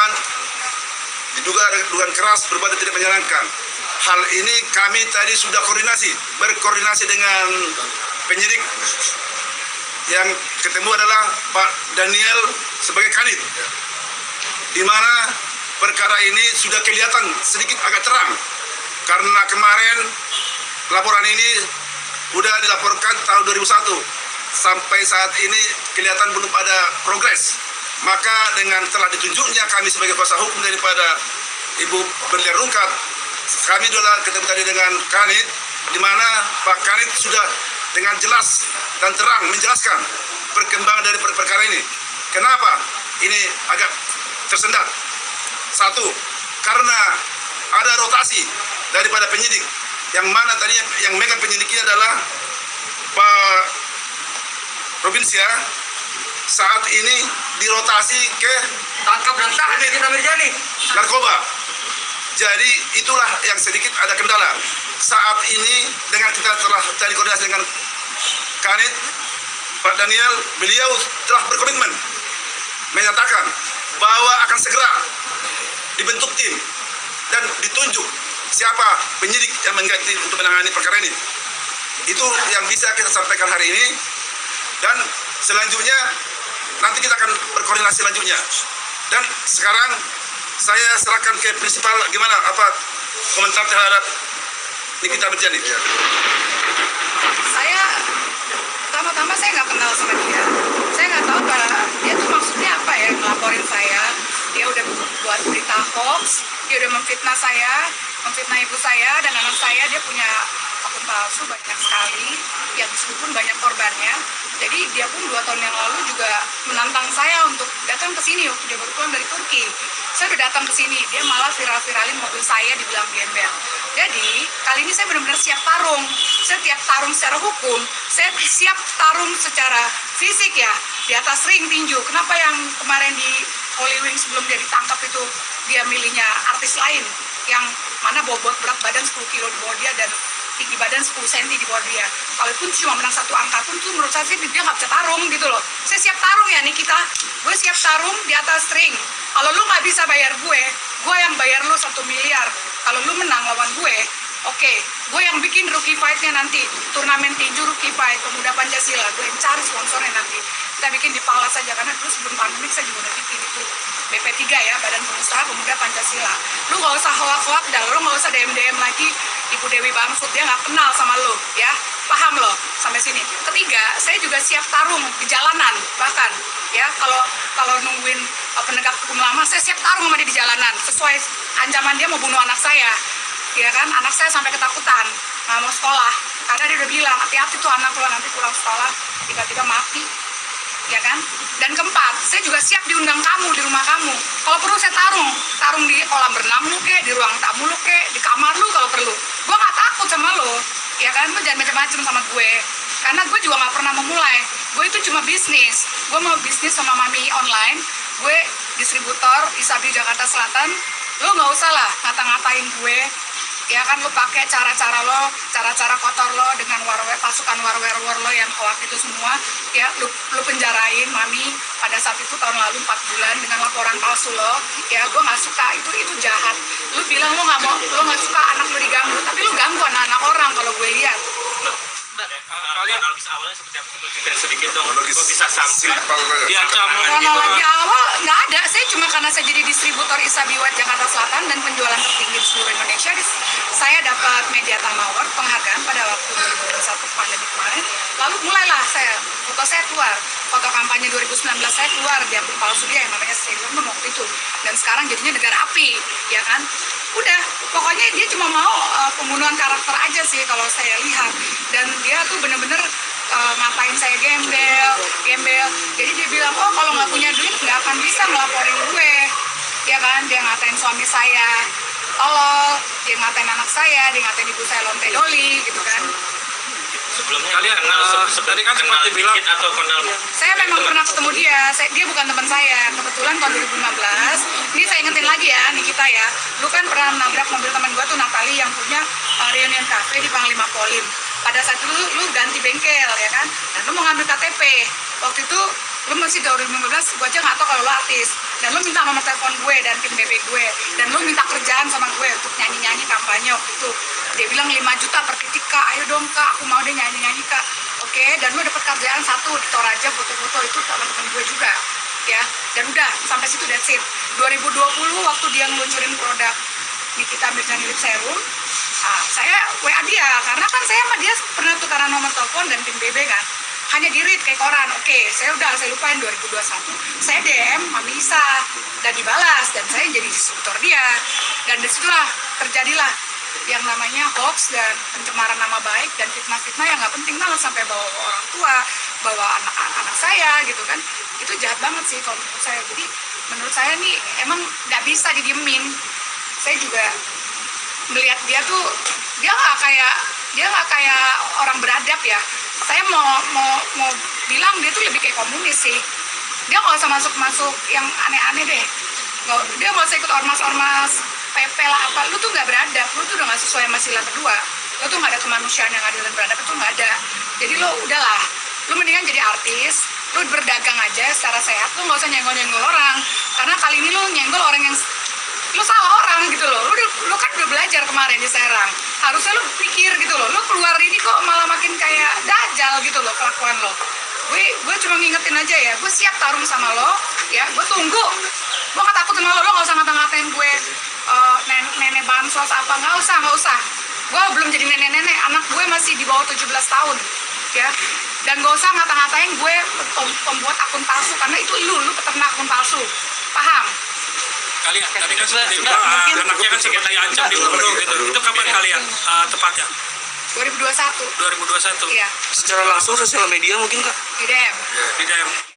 percobaan, diduga ada dugaan keras perbuatan tidak menyenangkan. Hal ini kami tadi sudah berkoordinasi dengan penyidik. Yang ketemu adalah Pak Daniel sebagai kanit, di mana perkara ini sudah kelihatan sedikit agak terang karena kemarin laporan ini sudah dilaporkan tahun 2001. Sampai saat ini kelihatan belum ada progres. Maka dengan telah ditunjuknya kami sebagai kuasa hukum daripada Ibu Berlian Rungkat, kami adalah ketemu tadi dengan Kanit, di mana Pak Kanit sudah dengan jelas dan terang menjelaskan perkembangan dari perkara ini. Kenapa ini agak tersendat? Satu, karena ada rotasi daripada penyidik, yang mana tadinya yang megang penyidiknya adalah Pak Robinsia, saat ini dirotasi ke tangkap dan tahan kita Mirjani narkoba. Jadi itulah yang sedikit ada kendala. Saat ini dengan kita telah tadi koordinasi dengan Kanit, Pak Daniel, beliau telah berkomitmen menyatakan bahwa akan segera dibentuk tim dan ditunjuk siapa penyidik yang mengganti untuk menangani perkara ini. Itu yang bisa kita sampaikan hari ini, dan selanjutnya nanti kita akan berkoordinasi selanjutnya. Dan sekarang saya serahkan ke prinsipal, gimana apa komentar terhadap Nikita Mirjani. Saya pertama-tama saya nggak kenal sama dia. Saya nggak tahu dia tuh maksudnya apa ya ngelaporin saya. Dia udah buat berita hoax, dia udah memfitnah saya, memfitnah ibu saya dan anak saya. Dia punya akun palsu banyak sekali, yang meskipun banyak korbannya. Jadi dia pun 2 tahun yang lalu juga menantang saya untuk datang ke sini waktu dia baru pulang dari Turki. Saya udah datang ke sini, dia malah viral-viralin mobil saya dibilang gembel. Jadi kali ini saya benar-benar siap tarung. Saya tiap tarung secara hukum, saya siap tarung secara fisik ya, di atas ring tinju. Kenapa yang kemarin di Holy Wing sebelum dia ditangkap itu dia milihnya artis lain yang mana bobot berat badan 10 kilo di bawah dia dan tinggi badan 10 cm di bawah dia. Kalaupun cuma menang 1 angka pun tuh menurut saya sih dia nggak bisa tarung gitu loh. Saya siap tarung ya Nikita, gue siap tarung di atas ring. Kalau lu nggak bisa bayar gue yang bayar lu 1 miliar. Kalau lu menang lawan gue, oke, gue yang bikin rookie fight-nya nanti, turnamen tinju rookie fight pemuda Pancasila, gue yang cari sponsornya nanti. Kita bikin di Palas saja, karena dulu sebelum pandemi saya juga udah bikin itu BP3 ya, Badan Pengusaha Pemuda Pancasila. Lu nggak usah hoak-hoak dah, lu nggak usah DM lagi Ibu Dewi Bamsud, dia nggak kenal sama lu ya, paham lo sampai sini. Ketiga, saya juga siap tarung di jalanan, bahkan ya kalau nungguin penegak hukum lama, saya siap tarung sama dia di jalanan sesuai ancaman dia mau bunuh anak saya, ya kan. Anak saya sampai ketakutan nggak mau sekolah karena dia udah bilang hati-hati tuh anak lo nanti pulang sekolah tiba-tiba mati, ya kan. Dan keempat, saya juga siap diundang kamu di rumah kamu. Kalau perlu saya tarung di kolam renang lu kek, di ruang tamu lu kek, di kamar lu kalau perlu. Gue nggak takut sama lo, ya kan. Lo jangan macam-macam sama gue, karena gue juga nggak pernah memulai. Gue itu cuma bisnis. Gue mau bisnis sama Mami online. Gue distributor Isabi Jakarta Selatan. Lo nggak usah lah ngata-ngatain gue, ya kan. Lo pakai cara-cara kotor lo dengan pasukan warware lo yang hoak itu semua, ya. Lo penjarain Mami pada saat itu tahun lalu 4 bulan dengan laporan palsu lo, ya. Gue nggak suka itu jahat. Lo bilang lo nggak suka anak lo diganggu, tapi lo ganggu anak-anak orang kalau gue lihat. kalian kronologis awalnya seperti apa sih? Sedikit dong, kok bisa sampai diancam kronologi awal nggak ada. Saya cuma karena saya jadi distributor Isabiwat Jakarta Selatan dan penjualan tertinggi di seluruh Indonesia, saya dapat Media Award penghargaan pada waktu 2021 pandemi kemarin. Lalu mulailah foto saya keluar, foto kampanye 2019 saya keluar di akun palsu dia yang namanya Sailor Moon waktu itu, dan sekarang jadinya negara api, ya kan. Udah, pokoknya dia cuma mau pembunuhan karakter aja sih kalau saya lihat. Dan dia tuh bener-bener ngatain saya gembel. Jadi dia bilang, oh kalau nggak punya duit nggak akan bisa ngelaporin gue, ya kan. Dia ngatain suami saya tolol, dia ngatain anak saya, dia ngatain ibu saya lonte doli gitu kan. Sebelumnya kalian tadi kan seperti bilang atau kenal? Saya memang pernah ketemu dia. Dia bukan teman saya. Kebetulan tahun 2015. Ini saya ingetin lagi ya, Nikita ya. Lu kan pernah nabrak mobil teman gua tuh Natali yang punya reunion cafe di Panglima Polim. pada saat itu lu ganti bengkel ya kan, dan lu mau ngambil KTP. Waktu itu lu masih 2015, gue aja nggak tahu kalau lu artis, dan lu minta nomor telepon gue dan tim BB gue, dan lu minta kerjaan sama gue untuk nyanyi kampanye waktu itu. Dia bilang 5 juta per titik kak, ayo dong kak, aku mau deh nyanyi kak. Oke, dan lu dapat kerjaan 1 di Toraja, foto-foto itu teman-teman gue juga ya, dan udah sampai situ, that's it. 2020 waktu dia ngeluncurin produk Nikita Mirzani Lip Serum, saya WA dia, karena kan saya sama dia pernah tukaran nomor telepon dan tim BB kan, hanya di read kayak koran. Oke, saya lupain 2021, saya DM Mami Isa dan dibalas, dan saya jadi distributor dia, dan disitulah terjadilah yang namanya hoax dan pencemaran nama baik dan fitnah-fitnah yang nggak penting banget, sampai bawa orang tua, bawa anak saya gitu kan. Itu jahat banget sih kalau menurut saya. Jadi menurut saya nih emang nggak bisa didiemin. Saya juga melihat dia tuh, dia nggak kayak orang beradab ya. Saya mau bilang dia tuh lebih kayak komunis sih. Dia nggak usah masuk yang aneh-aneh deh. Dia nggak usah ikut ormas PP lah apa. Lu tuh nggak beradab, lu tuh udah nggak sesuai sama sila kedua. Lu tuh nggak ada kemanusiaan yang adil dan beradab, itu nggak ada. Jadi lu udahlah, lu mendingan jadi artis, lu berdagang aja secara sehat, lu nggak usah nyenggol-nyenggol orang. Karena kali ini lu nyenggol orang yang lu salah orang gitu loh. Lu kan udah belajar kemarin di Serang, harusnya lu pikir gitu loh. Lu keluar ini kok malah makin kayak dajal gitu loh kelakuan lo. Gue cuma ngingetin aja ya, gue siap tarung sama lo ya, gue tunggu. Gue gak takut sama lo gak usah ngata-ngatain gue nenek bansos apa, nggak usah. Gue belum jadi nenek-nenek, anak gue masih di bawah 17 tahun ya. Dan gak usah ngata-ngatain gue pembuat akun palsu, karena itu lu peternak akun palsu, paham? Kalian tadi kan sudah dibilang anaknya kan senjata ancam dibunuh gitu. Itu kapan kalian tepatnya? 2021. 2021. Iya. Secara langsung sosial media mungkin kak? Di DM. Di DM.